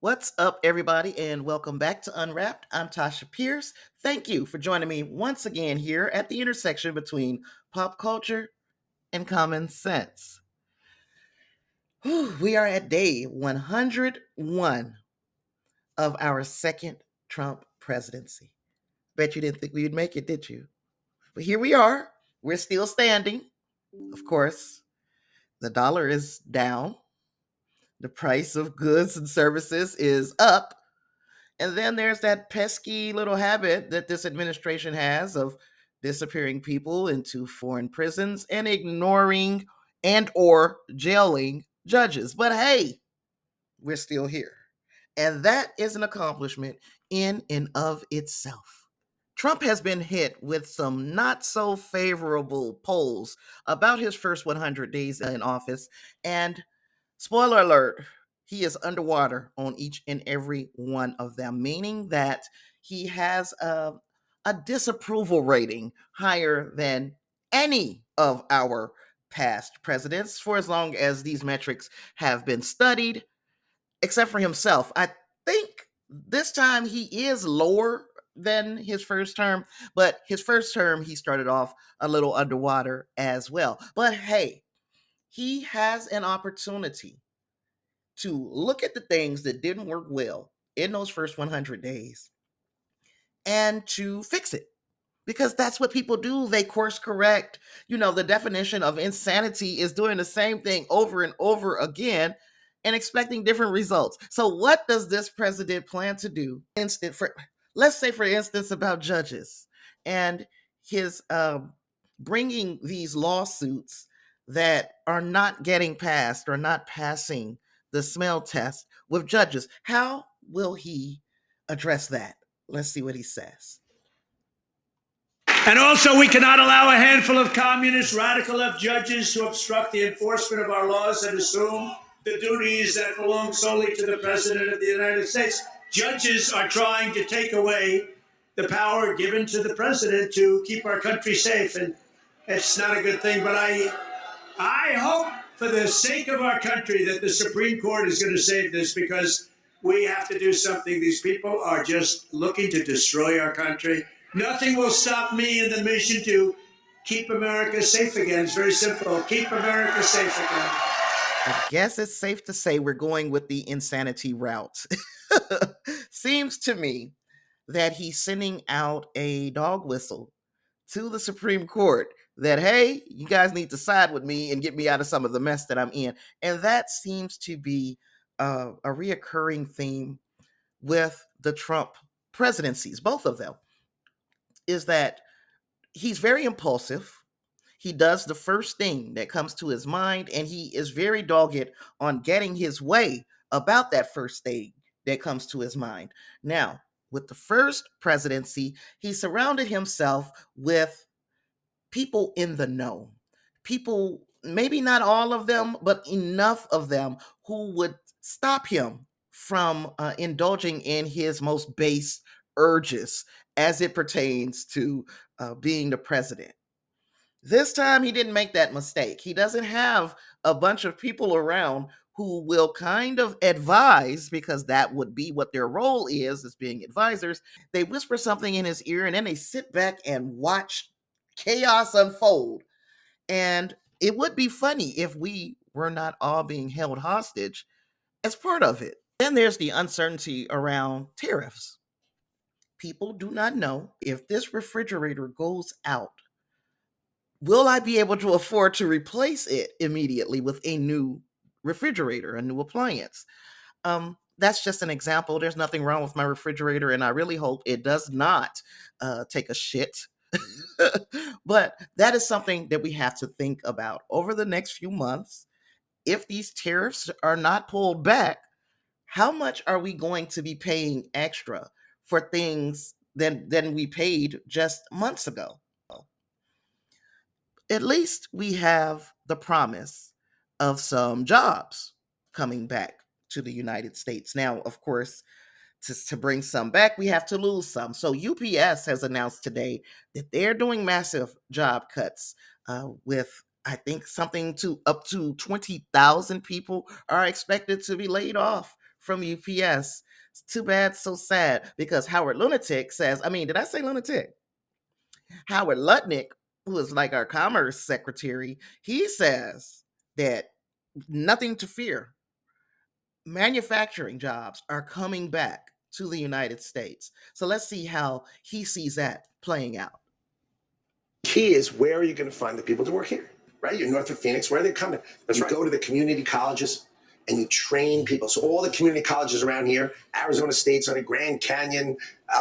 What's up, everybody, and welcome back to UnWrapped. I'm Tasha Pierce. Thank you for joining me once again here at the intersection between pop culture and common sense. We are at day 101 of our second Trump presidency. Bet you didn't think we would make it, did you? But here we are. We're still standing. Of course, the dollar is down, the price of goods and services is up. And then there's that pesky little habit that this administration has of disappearing people into foreign prisons and ignoring and or jailing judges. But hey, we're still here. And that is an accomplishment in and of itself. Trump has been hit with some not so favorable polls about his first 100 days in office. And spoiler alert, he is underwater on each and every one of them, meaning that he has a disapproval rating higher than any of our past presidents for as long as these metrics have been studied, except for himself. I think this time he is lower than his first term, but his first term he started off a little underwater as well. But hey, he has an opportunity to look at the things that didn't work well in those first 100 days and to fix it. Because that's what people do. They course correct. You know, the definition of insanity is doing the same thing over and over again and expecting different results. So, what does this president plan to do? Let's say, for instance, about judges and his bringing these lawsuits that are not getting passed or not passing the smell test with judges. How will he address that? Let's see what he says. And also, we cannot allow a handful of communist radical left judges to obstruct the enforcement of our laws and assume the duties that belong solely to the President of the United States. Judges are trying to take away the power given to the President to keep our country safe. And it's not a good thing. But I hope, for the sake of our country, that the Supreme Court is going to save this, because we have to do something. These people are just looking to destroy our country. Nothing will stop me in the mission to keep America safe again. It's very simple. Keep America safe again. I guess it's safe to say we're going with the insanity route. Seems to me that he's sending out a dog whistle to the Supreme Court that, hey, you guys need to side with me and get me out of some of the mess that I'm in. And that seems to be a reoccurring theme with the Trump presidencies, both of them, is that he's very impulsive. He does the first thing that comes to his mind, and he is very dogged on getting his way about that first thing that comes to his mind. Now, with the first presidency, he surrounded himself with people in the know. People, maybe not all of them, but enough of them who would stop him from indulging in his most base urges as it pertains to being the president. This time he didn't make that mistake. He doesn't have a bunch of people around who will kind of advise, because that would be what their role is, as being advisors. They whisper something in his ear and then they sit back and watch chaos unfold. And it would be funny if we were not all being held hostage as part of it. Then there's the uncertainty around tariffs. People do not know if this refrigerator goes out, will I be able to afford to replace it immediately with a new refrigerator, a new appliance? That's just an example. There's nothing wrong with my refrigerator, and I really hope it does not take a shit. But that is something that we have to think about over the next few months. If these tariffs are not pulled back, how much are we going to be paying extra for things than we paid just months ago? At least we have the promise of some jobs coming back to the United States. Now, of course, to bring some back, we have to lose some. So UPS has announced today that they're doing massive job cuts with, I think, something to up to 20,000 people are expected to be laid off from UPS. It's too bad, so sad, because Howard Lunatic says, I mean, did I say lunatic? Howard Lutnick, who is like our commerce secretary, he says that nothing to fear. Manufacturing jobs are coming back to the United States. So let's see how he sees that playing out. Key is, where are you going to find the people to work here? Right? You're north of Phoenix. Where are they coming? You go to the community colleges and you train people. So all the community colleges around here, Arizona State's on a Grand Canyon,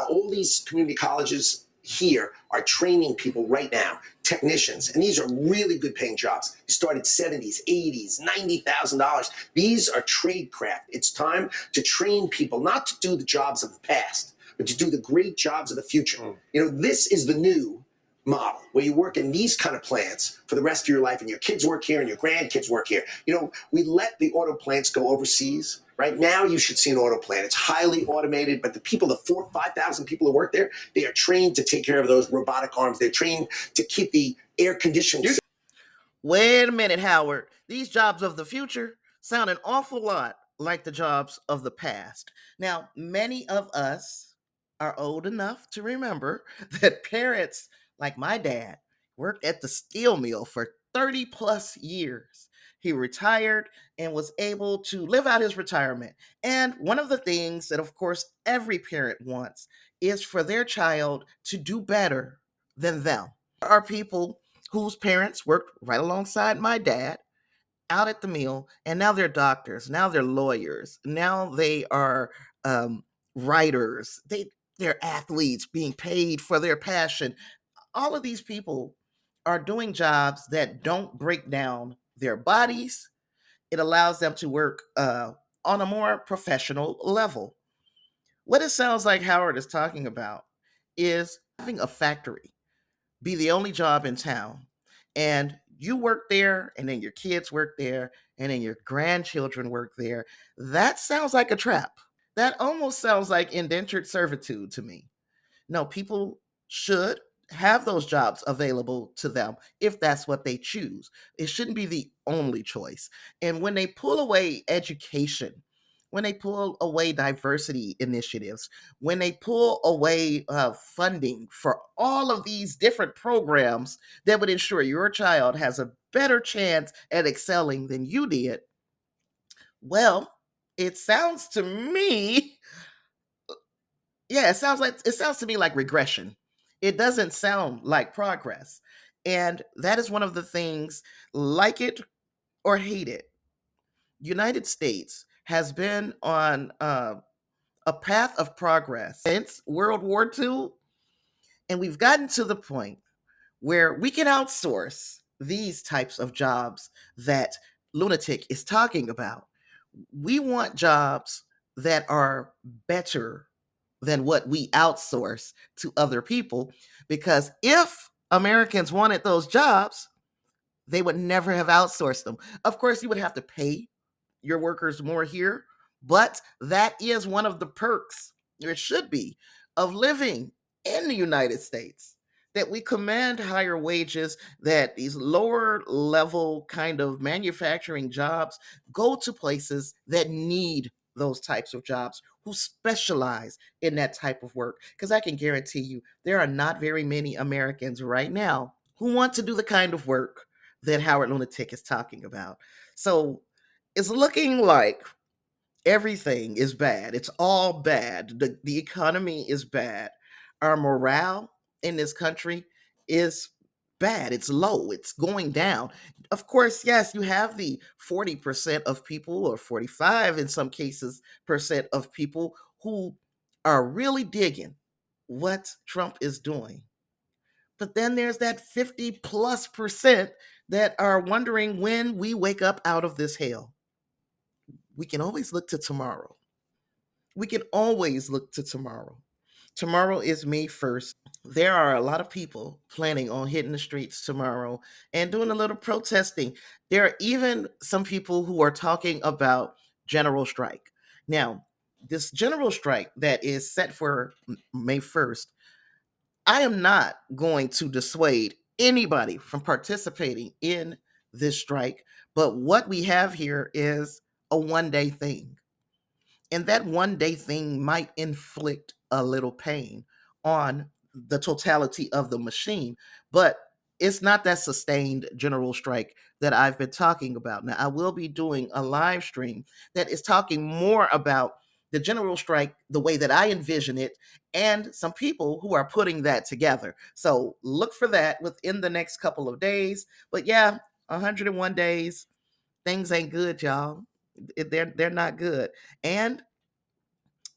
all these community colleges here are training people right now, technicians, and these are really good paying jobs. You start at 70s, 80s, $90,000. These are trade craft. It's time to train people, not to do the jobs of the past, but to do the great jobs of the future. You know, this is the new model where you work in these kind of plants for the rest of your life, and your kids work here and your grandkids work here. You know, we let the auto plants go overseas. Right now, you should see an auto plant. It's highly automated, but the people, the 4,000, 5,000 people who work there, they are trained to take care of those robotic arms. They're trained to keep the air conditioned. Wait a minute, Howard. These jobs of the future sound an awful lot like the jobs of the past. Now, many of us are old enough to remember that parents like my dad worked at the steel mill for 30 plus years. He retired and was able to live out his retirement. And one of the things that, of course, every parent wants is for their child to do better than them. There are people whose parents worked right alongside my dad out at the mill, and now they're doctors, now they're lawyers, now they are writers, they're athletes being paid for their passion. All of these people are doing jobs that don't break down their bodies. It allows them to work on a more professional level. What it sounds like Howard is talking about is having a factory be the only job in town. And you work there, and then your kids work there, and then your grandchildren work there. That sounds like a trap. That almost sounds like indentured servitude to me. No, people should have those jobs available to them if that's what they choose. It shouldn't be the only choice. And when they pull away education, when they pull away diversity initiatives, when they pull away funding for all of these different programs that would ensure your child has a better chance at excelling than you did, well, it sounds to me, yeah, it sounds to me like regression. It doesn't sound like progress. And that is one of the things, like it or hate it, United States has been on a path of progress since World War II, and we've gotten to the point where we can outsource these types of jobs that Lunatic is talking about. We want jobs that are better than what we outsource to other people, because if Americans wanted those jobs, they would never have outsourced them. Of course, you would have to pay your workers more here, but that is one of the perks, or it should be, of living in the United States, that we command higher wages, that these lower level kind of manufacturing jobs go to places that need those types of jobs, who specialize in that type of work. Because I can guarantee you, there are not very many Americans right now who want to do the kind of work that Howard Lunatic is talking about. So it's looking like everything is bad. It's all bad. The economy is bad. Our morale in this country is bad. It's low. It's going down. Of course, yes, you have the 40% of people, or 45 in some cases percent of people, who are really digging what Trump is doing. But then there's that 50 plus percent that are wondering when we wake up out of this hell. We can always look to tomorrow. We can always look to tomorrow. Tomorrow is May 1st. There are a lot of people planning on hitting the streets tomorrow and doing a little protesting. There are even some people who are talking about general strike. Now, this general strike that is set for May 1st, I am not going to dissuade anybody from participating in this strike, but what we have here is a one day thing. And that 1 day thing might inflict a little pain on the totality of the machine, but it's not that sustained general strike that I've been talking about. Now, I will be doing a live stream that is talking more about the general strike, the way that I envision it, and some people who are putting that together. So look for that within the next couple of days. But yeah, 101 days, things ain't good, y'all. They're not good. And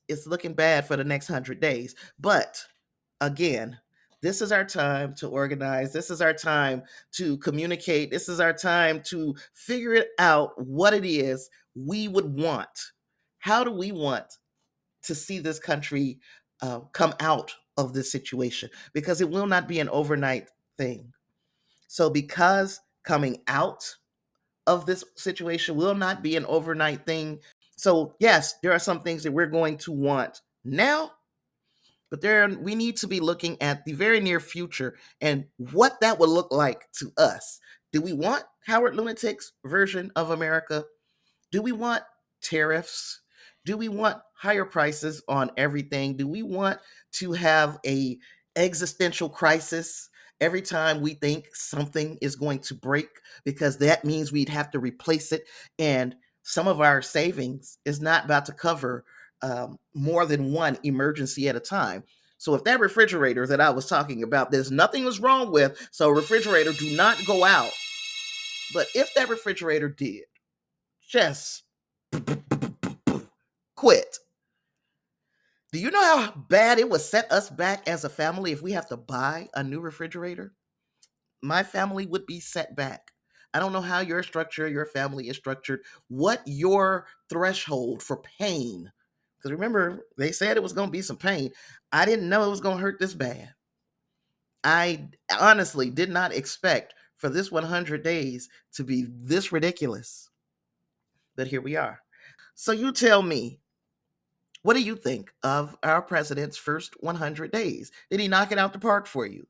it's looking bad for the next 100 days. But again, this is our time to organize. This is our time to communicate. This is our time to figure it out what it is we would want. How do we want to see this country come out of this situation? Because it will not be an overnight thing. So, because coming out of this situation will not be an overnight thing. So, yes, there are some things that we're going to want now, but we need to be looking at the very near future and what that would look like to us. Do we want Howard Lutnick's version of America? Do we want tariffs? Do we want higher prices on everything? Do we want to have a existential crisis every time we think something is going to break, because that means we'd have to replace it, and some of our savings is not about to cover more than one emergency at a time? So if that refrigerator that I was talking about, there's nothing was wrong with, so refrigerator do not go out. But if that refrigerator did just quit, do you know how bad it would set us back as a family if we have to buy a new refrigerator? My family would be set back. I don't know how your family is structured, what your threshold for pain. Because remember, they said it was going to be some pain. I didn't know it was going to hurt this bad. I honestly did not expect for this 100 days to be this ridiculous. But here we are. So you tell me, what do you think of our president's first 100 days? Did he knock it out the park for you?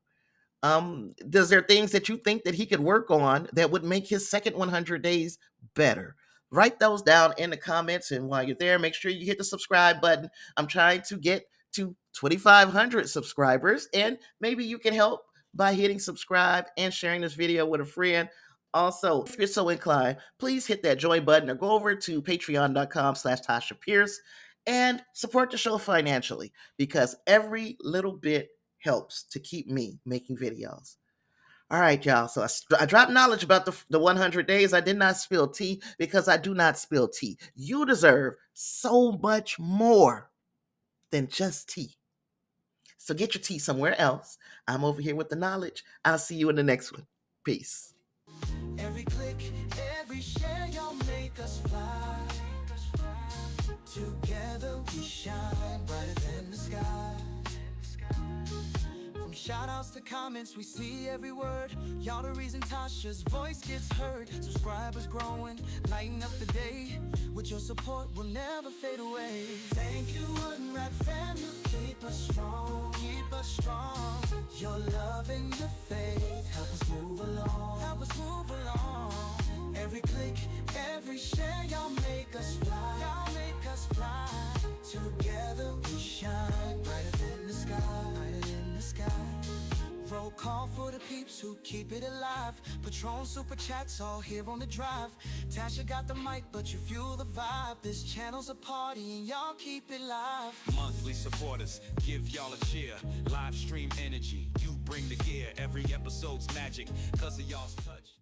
Does there things that you think that he could work on that would make his second 100 days better? Write those down in the comments, and while you're there, make sure you hit the subscribe button. I'm trying to get to 2,500 subscribers, and maybe you can help by hitting subscribe and sharing this video with a friend. Also, if you're so inclined, please hit that join button or go over to patreon.com/Tasha Pierce and support the show financially, because every little bit helps to keep me making videos. All right, y'all. So I dropped knowledge about the 100 days. I did not spill tea because I do not spill tea. You deserve so much more than just tea. So get your tea somewhere else. I'm over here with the knowledge. I'll see you in the next one. Peace. Every click, every share, y'all make us fly. Together we shine brighter than the sky. From shout outs to comments, we see every word. Y'all the reason Tasha's voice gets heard. Subscribers growing, lighten up the day. With your support, we'll never fade away. Thank you, UnWrapped family. Keep us strong, keep us strong. Your love and your faith help us move along, help us move along. Every click, every share, y'all make us fly, y'all make us fly. Together we shine brighter than the sky, brighter than the sky. Roll call for the peeps who keep it alive. Patron super chats all here on the drive. Tasha got the mic, but you fuel the vibe. This channel's a party and y'all keep it live. Monthly supporters, give y'all a cheer. Live stream energy, you bring the gear. Every episode's magic, cause of y'all's touch.